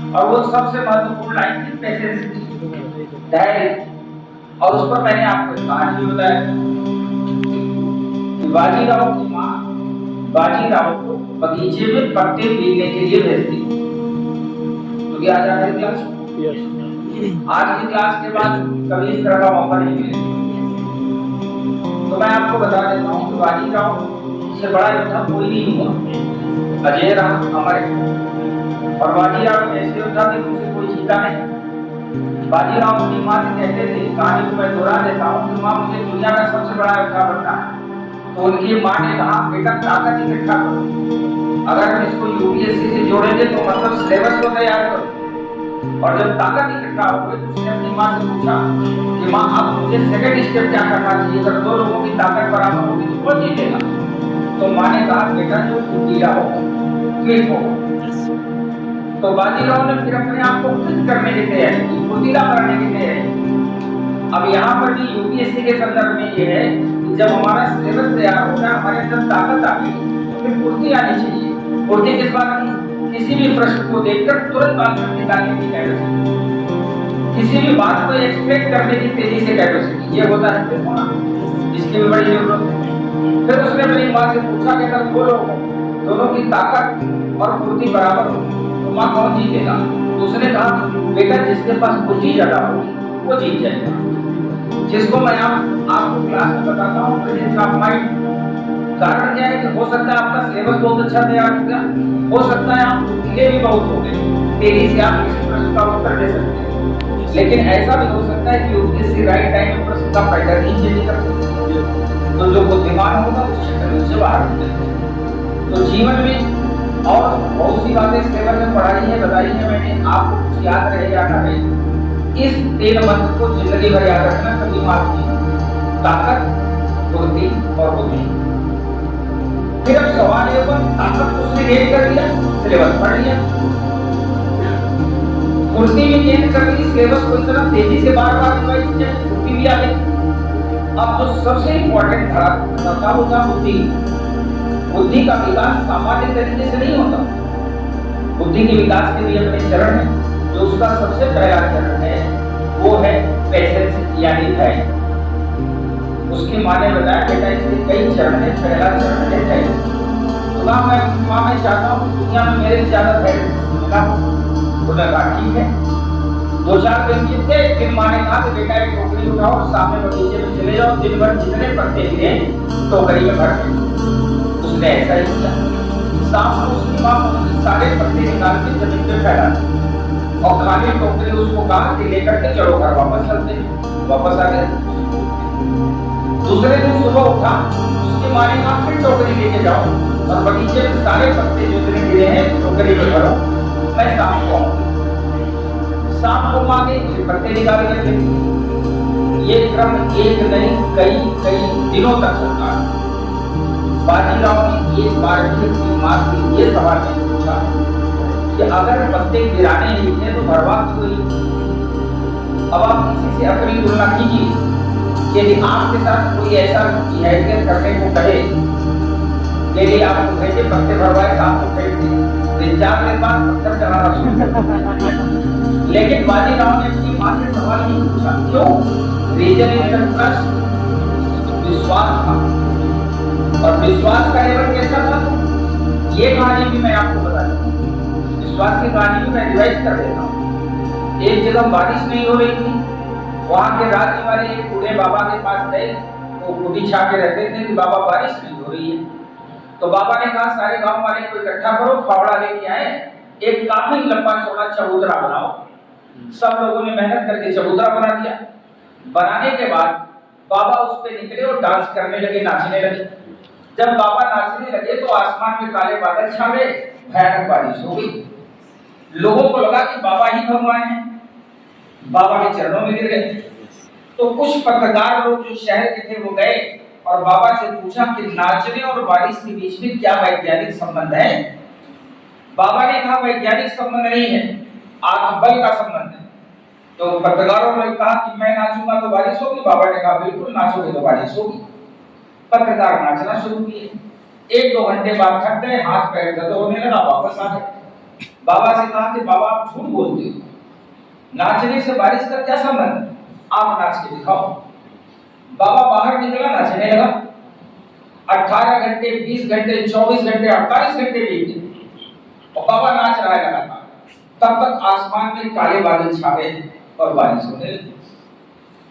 और वो सबसे महत्वपूर्ण लाइन थी पेशेंस की, धैर्य। और उस पर मैंने आपको एक कहानी भी बताया कि बाजीराव की माँ बाजीराव को बगीचे में पत्ते बीनने के लिए भेजती। तो क्या आज आखिरी क्लास, आज की क्लास के बाद कभी इस तरह का मौका नहीं मिलेगा। तो मैं आपको बता देता हूँ कि बाजीराव से बड़ा योद्धा कोई नहीं हुआ, अजय राम अमर है। और बाजीराव ऐसे योद्धा थे उनसे कोई जीता नहीं। बाजीराव अपनी माँ से कहते थे, कहानी को मैं दोहरा देता हूँ कि माँ मुझे दुनिया का सबसे बड़ा योद्धा बनना है। तो उनकी माँ ने कहा, बेटा ताकत इकट्ठा करो, अगर हम इसको यूपीएससी से जोड़ेंगे तो मतलब सिलेबस को तैयार करो। और जब ताकत इकट्ठा हो गई तो उसने अपनी माँ से पूछा कि माँ अब मुझे सेकंड स्टेप क्या करना चाहिए, अगर दो लोगों की ताकत बराबर होगी तो कौन जीतेगा। तो माँ ने कहा, बेटा जो फुर्तीला होगा, क्विक होगा। तो बाजीराव ने फिर अपने आप को फिट करने की तैयारी की, फुर्तीला करने की तैयारी। अब यहाँ पर भी यूपीएससी के संदर्भ में ये है कि जब हमारा सिलेबस तैयार होगा, हमारे अंदर ताकत आ गई तो फिर फुर्ती आनी चाहिए। फुर्ती किस बात की, किसी भी प्रश्न को देखकर तुरंत आंसर निकालने की कैपेसिटी, किसी भी बात को एक्सपेक्ट करने की तेजी से कैपेसिटी, ये होता है फिर होना, इसकी भी बड़ी जरूरत है। फिर उसने अपनी माँ से पूछा कि अगर दो लोग दोनों की ताकत और फुर्ती बराबर हो तो माँ कौन जीतेगा। तो उसने कहा, बेटा जिसके पास बुद्धि ज्यादा होगी वो जीत जाएगा। जिसको मैं आपको क्लास में बताता हूँ प्रेजेंस ऑफ माइंड। कारण क्या है कि हो सकता है आपका सिलेबस बहुत अच्छा तैयार हो गया, हो सकता है आप फुर्तीले भी बहुत हो गए, तेजी से आप किसी प्रश्न का उत्तर दे सकते हैं। लेकिन ऐसा भी हो सकता है कि यूपीएससी राइट टाइम में प्रश्न का पैटर्न ही चेंज कर सकते हैं। तो जो बुद्धिमान होगा उस क्षेत्र से बाहर हो जाएगा। तो जीवन में और बहुत सी बातें सिलेबस में पढ़ाई है, बताई है मैंने, आपको कुछ याद रह जाना है। इस 3 मंत्र को जिंदगी भर याद रखना, कभी माफ नहीं, ताकत, फुर्ती और बुद्धि। फिर अब सवाल ये हुआ, ताकत तो उसने गेन कर लिया, सिलेबस पढ़ लिया, फुर्ती भी गेन कर ली, सिलेबस को इतना तेजी से बार-बार रिवाइज किया, फुर्ती भी आ गई। अब जो सबसे इंपॉर्टेंट था वो था बुद्धि। बुद्धि का विकास सामान्य तरीके से नहीं होता। बुद्धि के विकास के लिए अपने चरण है, जो उसका सबसे पहला चरण है वो है पेशेंस यानी धैर्य। उसकी माँ ने बताया, बेटा इसके कई चरण है, पहला चरण है धैर्य। तो मैं चाहता हूँ दुनिया में मेरे से ज्यादा धैर्य मिला। उन्होंने कहा ठीक है। 2-4 दिन बीते, फिर माँ ने कहा कि बेटा एक टोकरी उठाओ और सामने बगीचे में चले जाओ, दिन भर जितने पत्ते गिरे टोकरी में भर के। उसने ऐसा ही किया। शाम को उसकी माँ सारे पत्ते निकाल के जमीन पे फैला और खाली टोकरी उसको कहा कि लेकर के चलो घर वापस चलते हैं। वापस आ गए। दूसरे दिन सुबह उठा, उसकी माँ ने कहा फिर टोकरी लेके जाओ और बगीचे में सारे पत्ते जो इतने गिरे हैं टोकरी में भरो, मैं शाम को आऊंगी। शाम को माँ गई, फिर पत्ते निकाल के थे। ये क्रम एक नहीं कई दिनों तक चलता है। बाजीराव ने एक बार भी अपनी माँ से ये सवाल नहीं पूछा कि अगर पत्ते गिराने ही थे तो भरवा क्यों नहीं। अब आप किसी से अपनी तुलना कीजिए, यदि आपके साथ कोई ऐसा बिहेवियर करने को कहे, यदि आपको कहे पत्ते भरवाए शाम को फेंक दिए, 3-4 दिन बाद पत्थर चलाना शुरू कर। लेकिन बाजीराव ने अपनी माँ से सवाल नहीं पूछा, क्यों? रीजन इज ट्रस्ट, विश्वास था। और विश्वास का लेवल कैसा था, ये कहानी भी मैं आपको बता दूं। विश्वास की कहानी भी मैं रिवाइज कर देता हूँ। एक जगह बारिश नहीं हो रही थी, वहां के राज्य वाले एक बूढ़े बाबा के पास गए, वो कुटी छा के रहते थे कि बाबा बारिश नहीं हो रही है। तो बाबा ने कहा सारे गांव वाले को इकट्ठा करो, फावड़ा लेके आए, एक काफी लंबा चौड़ा चबूतरा बनाओ। सब लोगों ने मेहनत करके चबूतरा बना दिया। बनाने के बाद बाबा उस पे निकले और डांस करने लगे, नाचने लगे। जब बाबा नाचने लगे तो आसमान में काले बादल छा गए, भयानक बारिश हो गई। लोगों को लगा कि बाबा ही भगवान है, बाबा के चरणों में गिर गए। तो कुछ पत्रकार लोग जो शहर के थे वो गए और बाबा से पूछा कि नाचने और बारिश के बीच में क्या वैज्ञानिक संबंध है। बाबा ने कहा वैज्ञानिक संबंध नहीं है, आत्मबल का संबंध है। तो पत्रकारों ने कहा कि मैं नाचूंगा तो बारिश होगी। बाबा ने कहा बिल्कुल नाचोगे तो बारिश होगी। पत्रकार नाचना शुरू किए। 1-2 घंटे बाद थक गए, हाथ पैर दर्द होने लगा, वापस आ गए। बाबा से कहा कि बाबा आप झूठ बोलते हो, नाचने से बारिश का क्या संबंध, आप नाच के दिखाओ। बाबा बाहर निकला, नाचने लगा। 18 घंटे, 20 घंटे, 24 घंटे, 48 घंटे बीत गए और बाबा नाच रहा है लगातार। तब तक आसमान में काले बादल छा गए और बारिश होने लगी।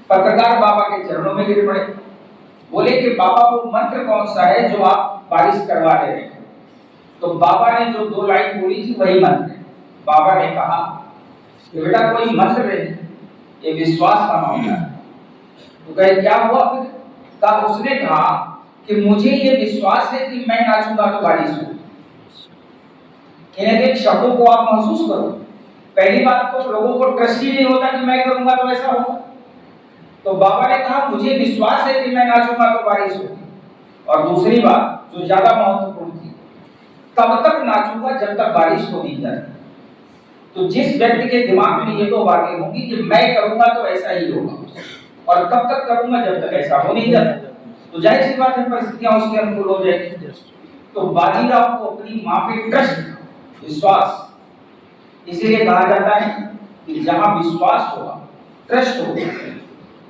पत्रकार बाबा के चरणों में गिर पड़े, बोले कि बाबा वो मंत्र कौन सा है जो आप बारिश करवा रहे हैं। तो बाबा ने जो 2 लाइन बोली थी वही मंत्र है। बाबा ने कहा कि बेटा कोई मंत्र नहीं, ये विश्वास का मामला है। तो कहे क्या हुआ फिर? कहा उसने कहा कि मुझे ये विश्वास है कि मैं नाचूंगा तो बारिश होगी। इन्हें के शब्दों को आप महसूस करो। पहली बात तो लोगों को ट्रस्ट ही नहीं होता कि मैं करूंगा तो ऐसा होगा। तो बाबा ने कहा मुझे विश्वास है कि मैं नाचूंगा तो बारिश होगी। और दूसरी बात जो ज्यादा महत्वपूर्ण थी, तब तक नाचूंगा जब तक बारिश हो नहीं जाती। तो जिस व्यक्ति के दिमाग में ये 2 बातें होंगी कि मैं करूंगा तो ऐसा ही होगा और तब तक करूंगा जब तक ऐसा हो नहीं जाता, तो जाहिर सी बात है परिस्थितियां उसके अनुकूल हो जाएगी। तो बाजीराव को अपनी मां पे ट्रस्ट, विश्वास, इसीलिए कहा जाता है कि जहां विश्वास होगा ट्रस्ट होगा।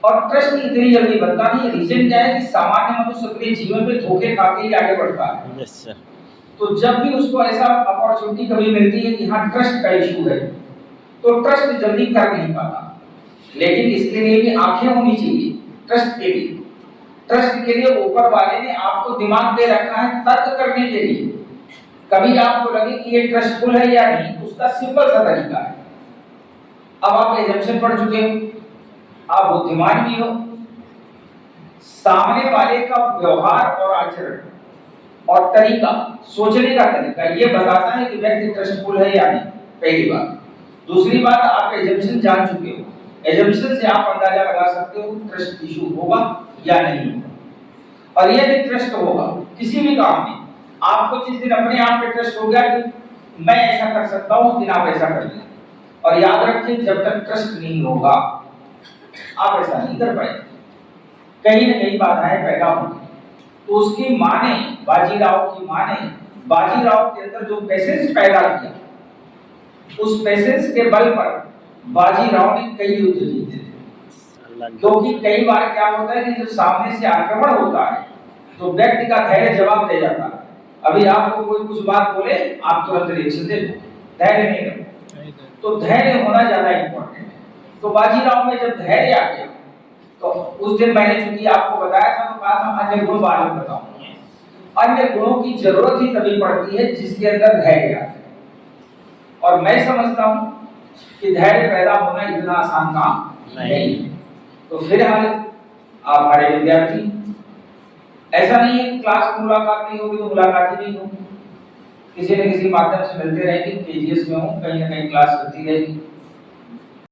और ट्रस्ट इतनी जल्दी बनता नहीं। रीजन क्या है कि सामान्य मनुष्य अपने जीवन में धोखे खा के ही आगे बढ़ता है। Yes sir. तो जब भी उसको ऐसा अपॉर्चुनिटी कभी मिलती है कि हाँ ट्रस्ट का इशू है, तो ट्रस्ट जल्दी कर नहीं पाता। लेकिन इसके लिए भी आंखें होनी चाहिए ट्रस्ट के लिए। ट्रस्ट के लिए ऊपर वाले ने आपको दिमाग दे रखा है तर्क करने के लिए। कभी आपको लगे कि ये ट्रस्टफुल है या नहीं, उसका सिंपल सा तरीका है। अब आप एजम्पशन पढ़ चुके हो, आप बुद्धिमान भी हो, सामने वाले का व्यवहार और आचरण और तरीका, सोचने का तरीका ये बताता है कि व्यक्ति ट्रस्टफुल है या नहीं, पहली बात। दूसरी बात, आप एजम्पशन जान चुके हो, एजम्पशन से आप अंदाजा लगा सकते हो ट्रस्ट इशू होगा या नहीं होगा। और यदि ट्रस्ट होगा किसी भी काम में, आपको जिस दिन अपने आप पे ट्रस्ट हो गया कि मैं ऐसा कर सकता हूं, उस दिन आप ऐसा कर लें। और याद रखिए जब तक ट्रस्ट नहीं होगा आप ऐसा नहीं कर पाएंगे, कहीं ना कहीं बाधाएं पैदा होंगी। तो उसकी मां ने, बाजीराव की मां ने बाजीराव के अंदर जो पैसेंस पैदा किया, उस पैसेंस के बल पर बाजीराव ने कई युद्ध जीते थे। क्योंकि कई बार क्या होता है कि जब सामने से आक्रमण होता है तो व्यक्ति का धैर्य जवाब दे जाता है। अभी आपको कोई कुछ बात बोले, आप तुरंत रिएक्शन दे दो, धैर्य नहीं रखो। तो धैर्य होना ज्यादा इंपॉर्टेंट है। तो बाजीराव में जब धैर्य आ गया, तो उस दिन मैंने चूंकि आपको बताया था तो कहा था अन्य गुण बाद में बताऊंगा। अन्य गुणों की जरूरत ही तभी पड़ती है जिसके अंदर धैर्य आता है। और मैं समझता हूं कि धैर्य पैदा होना इतना आसान काम नहीं है। तो फिलहाल आप हमारे विद्यार्थी, ऐसा नहीं है कि क्लास में मुलाकात नहीं होगी तो मुलाकात ही नहीं होगी, किसी न किसी माध्यम से मिलते रहेंगे। केजीएस में हूं, कहीं ना कहीं क्लास चलती रहेगी।